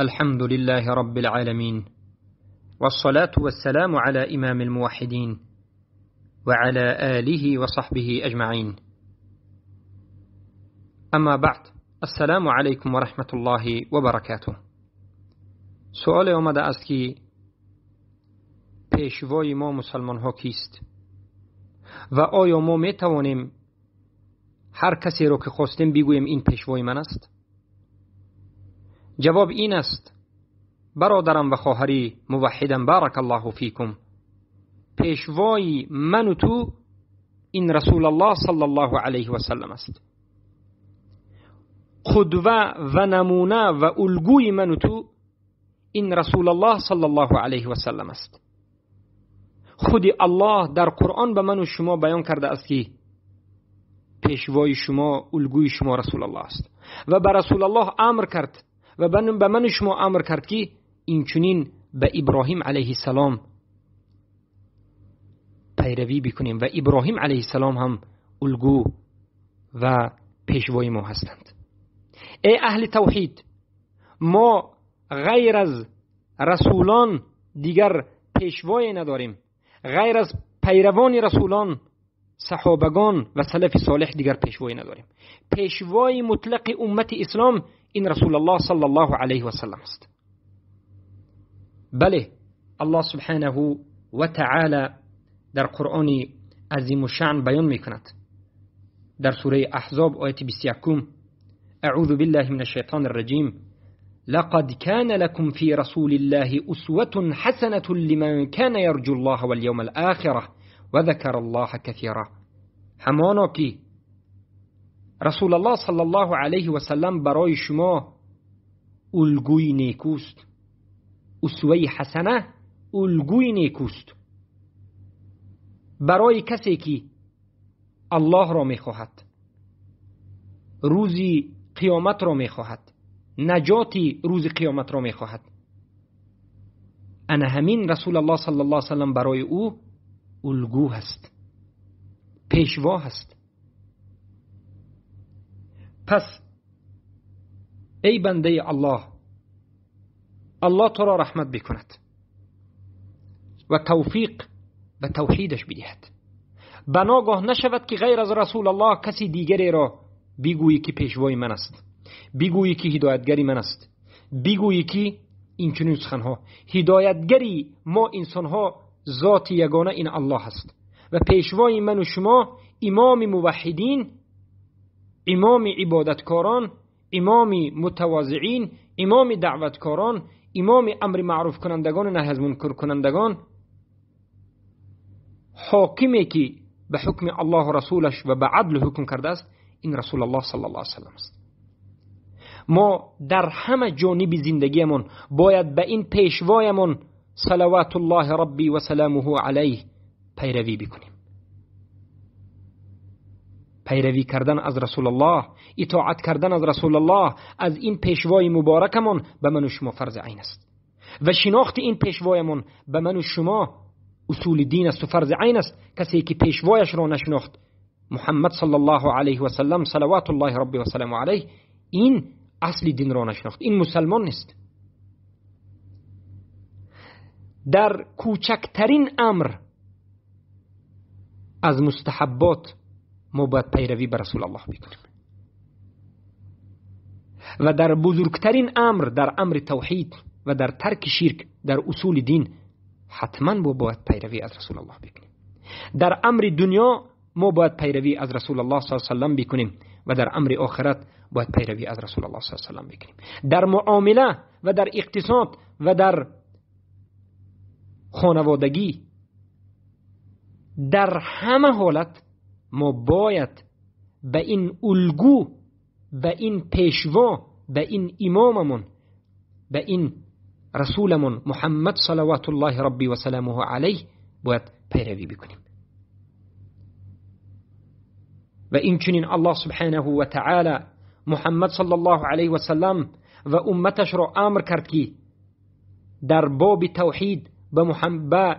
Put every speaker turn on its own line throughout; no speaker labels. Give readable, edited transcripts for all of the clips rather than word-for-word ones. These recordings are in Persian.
الحمد لله رب العالمين، والصلاة والسلام على إمام الموحدين وعلى آله وصحبه أجمعين. اما بعد، السلام علیکم و رحمت الله و برکاته. سوال آمده است که پیشوای ما مسلمان ها کیست و آیا ما می توانیم هر کسی رو که خواستیم بگوییم این پیشوای من است؟ جواب این است: برادرم و خواهری موحدم، بارک الله فیکم، پیشوای من و تو این رسول الله صلی الله علیه و سلم است. قدوه و نمونه و الگوی من و تو این رسول الله صلی الله علیه و سلم است. خود الله در قرآن به من و شما بیان کرده است که پیشوای شما، الگوی شما رسول الله است و به رسول الله امر کرد و به من و شما امر کرد که این چنین به ابراهیم علیه السلام پیروی بکنیم و ابراهیم علیه السلام هم الگو و پیشوای ما هستند. ای اهل توحید، ما غیر از رسولان دیگر پیشوای نداریم. غیر از پیروان رسولان، صحابگان و سلف صالح دیگر پیشوای نداریم. پیشوای مطلق امت اسلام این رسول الله صلی الله علیه و سلم است. بله، الله سبحانه و تعالی در قرآن عظیم الشأن بیان میکند در سوره احزاب آیت 21: اعوذ بالله من الشیطان الرجیم لقد كان لكم في رسول الله أسوة حسنة لمن كان يرجو الله واليوم الآخرة وذكر الله كثيرا. همانا که رسول الله صلی الله علیه و سلم برای شما الگوی نیکوست. اسوه حسنه الگوی نیکوست برای کسی که الله را میخواهد، روزی قیامت را میخواهد، نجاتی روز قیامت را میخواهد. انا همین رسول الله صلی الله علیه و سلم برای او الگو هست، پیشوا هست. پس ای بنده الله، الله تو را رحمت بکند و توفیق به توحیدش بدهد. بناگاه نشود که غیر از رسول الله کسی دیگری را بگویی که پیشوای من است، بگویی که هدایتگری من است، بگویی که این چنین سخنها. هدایتگری ما انسانها ذات یگانه این الله است و پیشوای من و شما امام موحدین، امام عبادتکاران، امام متواضعین، امام دعوتکاران، امام امر معروف کنندگان و نهی از منکر کنندگان، حاکمی که به حکم الله و رسولش و به عدل حکم کرده است، این رسول الله صلی الله علیه و سلم است. ما در همه جانب زندگیمون باید به این پیشوایمون صلوات الله ربی و سلامه علیه پیروی بکنیم. پیروی کردن از رسول الله، اطاعت کردن از رسول الله، از این پیشوای مبارکمون به من و شما فرض عین است و شناخت این پیشوایمون به من و شما اصول دین است و فرض عین است. کسی که پیشوایش را نشناخت، محمد صلی الله علیه و سلم صلوات الله ربی و سلامه علیه، این اصل دین را نشناخت، این مسلمان نیست. در کوچکترین امر از مستحبات ما باید پیروی بر رسول الله بکنیم و در بزرگترین امر، در امر توحید و در ترک شرک، در اصول دین حتما باید پیروی از رسول الله بکنیم. در امر دنیا ما باید پیروی از رسول الله صلی الله علیه و سلم بکنیم و در امر آخرت باید پیروی از رسول الله صلی الله علیه و سلم بکنیم. در معامله و در اقتصاد و در خانوادگی، در همه حالت ما باید به این الگو، به این پیشوا، به این اماممون، به این رسولمون محمد صلوات الله ربی و سلامه علیه باید پیروی بکنیم. و این چنین الله سبحانه و تعالی محمد صلی الله علیه و سلم و امتش را امر کرد که در باب توحید به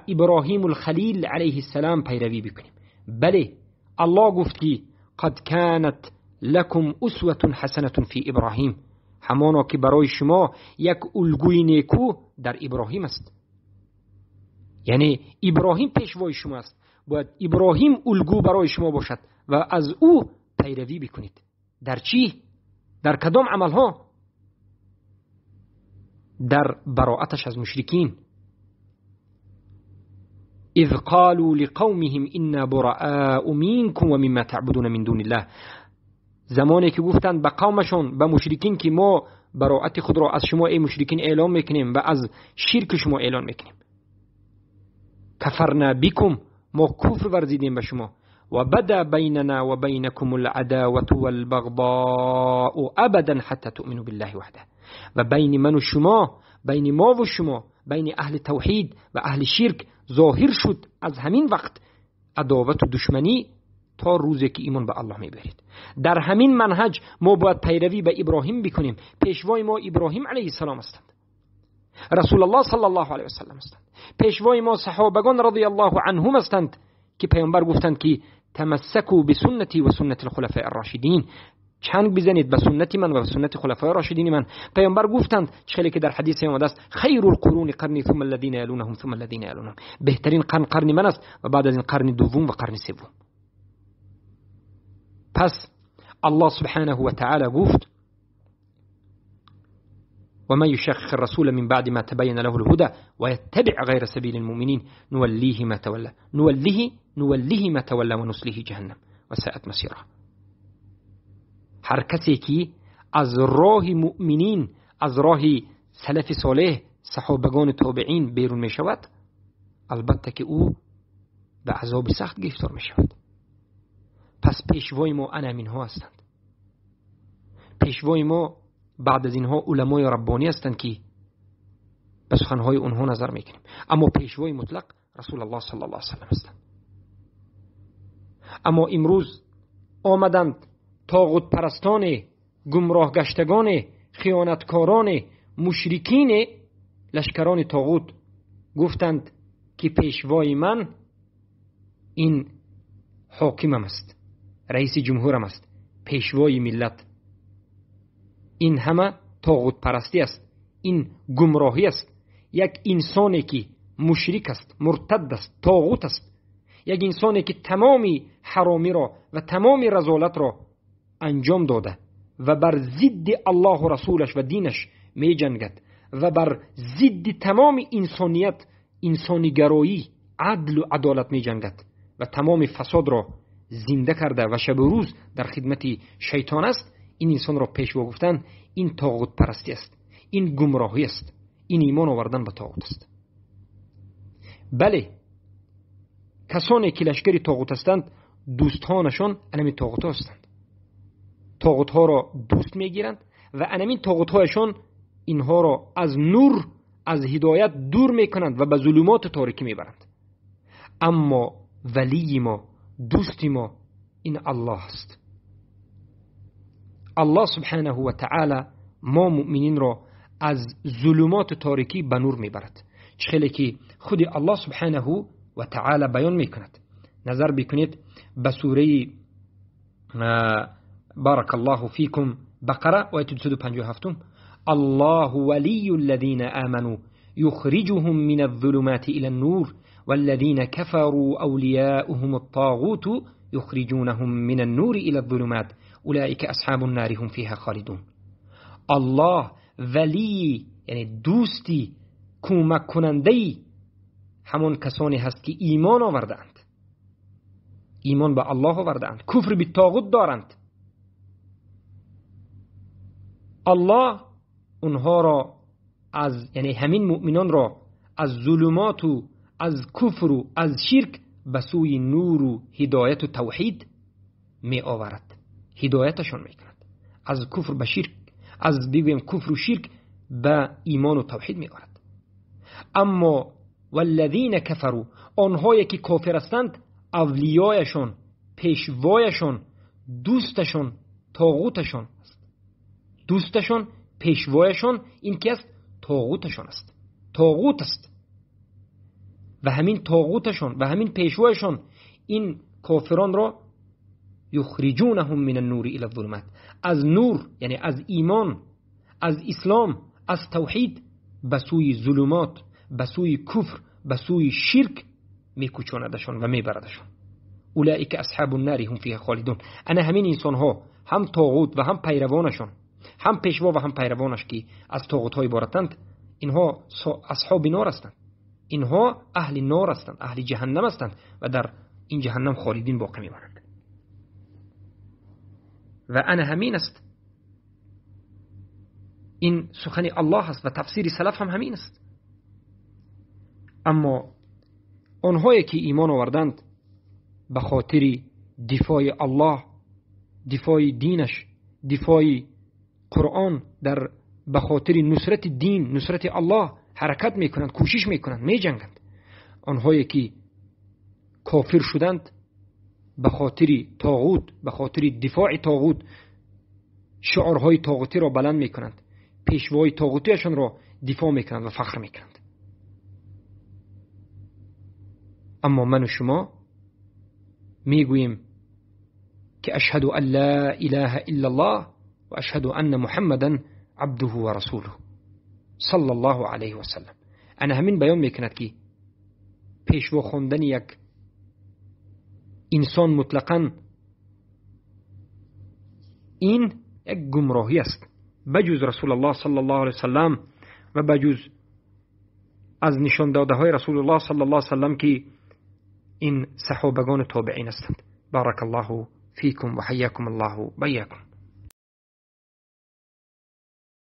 ابراهیم الخلیل علیه السلام پیروی بکنیم. بله، الله گفت که قد كانت لكم اسوة حسنة في ابراهیم همانا که برای شما یک الگوی نیکو در ابراهیم است. یعنی ابراهیم پیشوای شما است، باید ابراهیم الگو برای شما باشد و از او پیروی بکنید. در چی؟ در کدام عملها؟ در براءتش از مشرکین. اذ قالوا لقومهم انا براء منكم و مما تعبدون من دون الله. زمانی که گفتند به قومشون، به مشرکین که ما براءت خود را از شما ای مشرکین اعلام میکنیم و از شرک شما اعلام میکنیم. کفرنا بكم، ما کفر ورزیدیم به شما. و بدا بیننا و بینکم العداوة والبغضاء ابدا حتی تؤمنوا بالله وحده. و بین من و شما، بین ما و شما، بین اهل توحید و اهل شرک ظاهر شد از همین وقت عداوت و دشمنی تا روزی که ایمان به الله میبرید. در همین منهج ما باید پیروی به ابراهیم بکنیم. پیشوای ما ابراهیم علیه السلام هستند، رسول الله صلی الله علیه و سلم هستند. پیشوای ما صحابگان رضی الله عنهم هستند که پیامبر گفتند که تمسکوا بسنتی و سنت الخلفاء الراشدین، چنگ بزنید به سنت من و به سنت خلفای راشدین من. پیامبر گفتند چه که در حدیث اومده است خیر القرون قرنی ثم الذين يلونهم ثم الذين يلونهم، بهترین قرن من است و بعد از این قرن دوم و قرن سوم. پس الله سبحانه و تعالی گفت و من یشقق الرسول من بعد ما تبین له الهدى و یتبع غیر سبیل المؤمنین نولیه ما تولى نولیه ما تولى و نصلیه جهنم و ساءت مصیره. هر کسی که از راه مؤمنین، از راه سلف صالح صحابگان تابعین بیرون می شود، البته که او به عذاب سخت گرفتار می شود. پس پیشوای ما انامین ها هستند. پیشوای ما بعد از اینها علمای ربانی هستند که به سخنهای اونها نظر میکنیم. اما پیشوای مطلق رسول الله صلی الله علیه و سلم هستند. اما امروز آمدند طاغوت پرستان، گمراه گشتگان، خیانتکاران، مشرکین، لشکران طاغوت گفتند که پیشوای من این حاکمم است، رئیس جمهورم است، پیشوای ملت. این همه طاغوت پرستی است، این گمراهی است. یک انسانی که مشرک است، مرتد است، طاغوت است، یک انسانی که تمامی حرامی را و تمامی رذالت را انجام داده و بر ضد الله و رسولش و دینش می جنگد و بر ضد تمام انسانیت، انسانیگرایی، عدل و عدالت می جنگد و تمام فساد را زنده کرده و شب و روز در خدمت شیطان است، این انسان را پیشوا گفتن این طاغوت پرستی است، این گمراهی است، این ایمان آوردن به طاغوت است. بله، کسانی که لشکر طاغوت هستند دوستانشان انمی طاغوت هستند. طاغوت ها را دوست میگیرند و انمی طاغوت هایشان اینها را از نور، از هدایت دور میکنند و به ظلمات تاریکی میبرند. اما ولی ما، دوست ما، این الله است. الله سبحانه و تعالی ما مؤمنین را از ظلمات تاریکی به نور میبرد. چخیلی که خود الله سبحانه و تعالی بیان میکند. نظر بکنید به سوره بارک الله فیکم بقره آیه 257 الله ولی الذین آمنوا یخرجهم من الظلمات الى النور والذین كفروا اولیاؤهم الطاغوت یخرجونهم من النور الى الظلمات اولئک اصحاب النار هم فیها خالدون. الله ولی یعنی دوستی، کمک کننده همون کسانی هست که ایمان آوردند، ایمان به الله آوردند، کفر به طاغوت دارند. الله اونها را از، یعنی همین مؤمنان را از ظلمات و از کفر و از شرک به سوی نور و هدایت و توحید می آورد، هدایتشان می کند. از کفر به شرک، از بگویم کفر و شرک به ایمان و توحید می آورد. اما والذین کفروا، آنهایی که کافر هستند، اولیایشان، پیشوایشان، دوستشان طاغوتشان است. دوستشان، پیشوایشان این که است؟ طاغوتشان است، طاغوت است. و همین طاغوتشان و همین پیشوایشان این کافران را یخرجونهم من النور الى الظلمات، از نور یعنی از ایمان، از اسلام، از توحید به سوی ظلمات، به سوی کفر، به سوی شرک میکوچاندشان و میبردشان. اولئک اصحاب النار هم فیها خالدون. انا همین انسان ها، هم طاغوت و هم پیروانشان، هم پیشوا و هم پیروانش که از طاغوت ها عبارتند، اینها اصحاب نار هستند. اینها اهل نار هستند، اهل جهنم هستند و در این جهنم خالدین باقی میمانند. و انا همین است، این سخن الله است و تفسیر سلف هم همین است. اما آنهایی که ایمان آوردند به خاطر دفاع الله، دفاع دینش، دفاع قرآن، در به خاطر نصرت دین، نصرت الله حرکت میکنند، کوشش میکنند، میجنگند. آنهایی که کافر شدند به خاطر طاغوت، به خاطر دفاع طاغوت شعارهای طاغوتی را بلند میکنند، پیشوای طاغوتیشان را دفاع میکنند و فخر میکنند. اما من و شما میگوییم که اشهد ان لا اله الا الله و اشهد ان محمدا عبده و رسوله صلی الله علیه و سلم. انا همین بیان میکند که پیشوا خواندن یک انسان مطلقاً این یک گمراهی است، بجز رسول الله صلی الله علیه و سلم و بجز از نشان داده های رسول الله صلی الله علیه و سلم که این صحابگان تابعین هستند. بارک الله فیکم و حیاکم الله و بیاکم.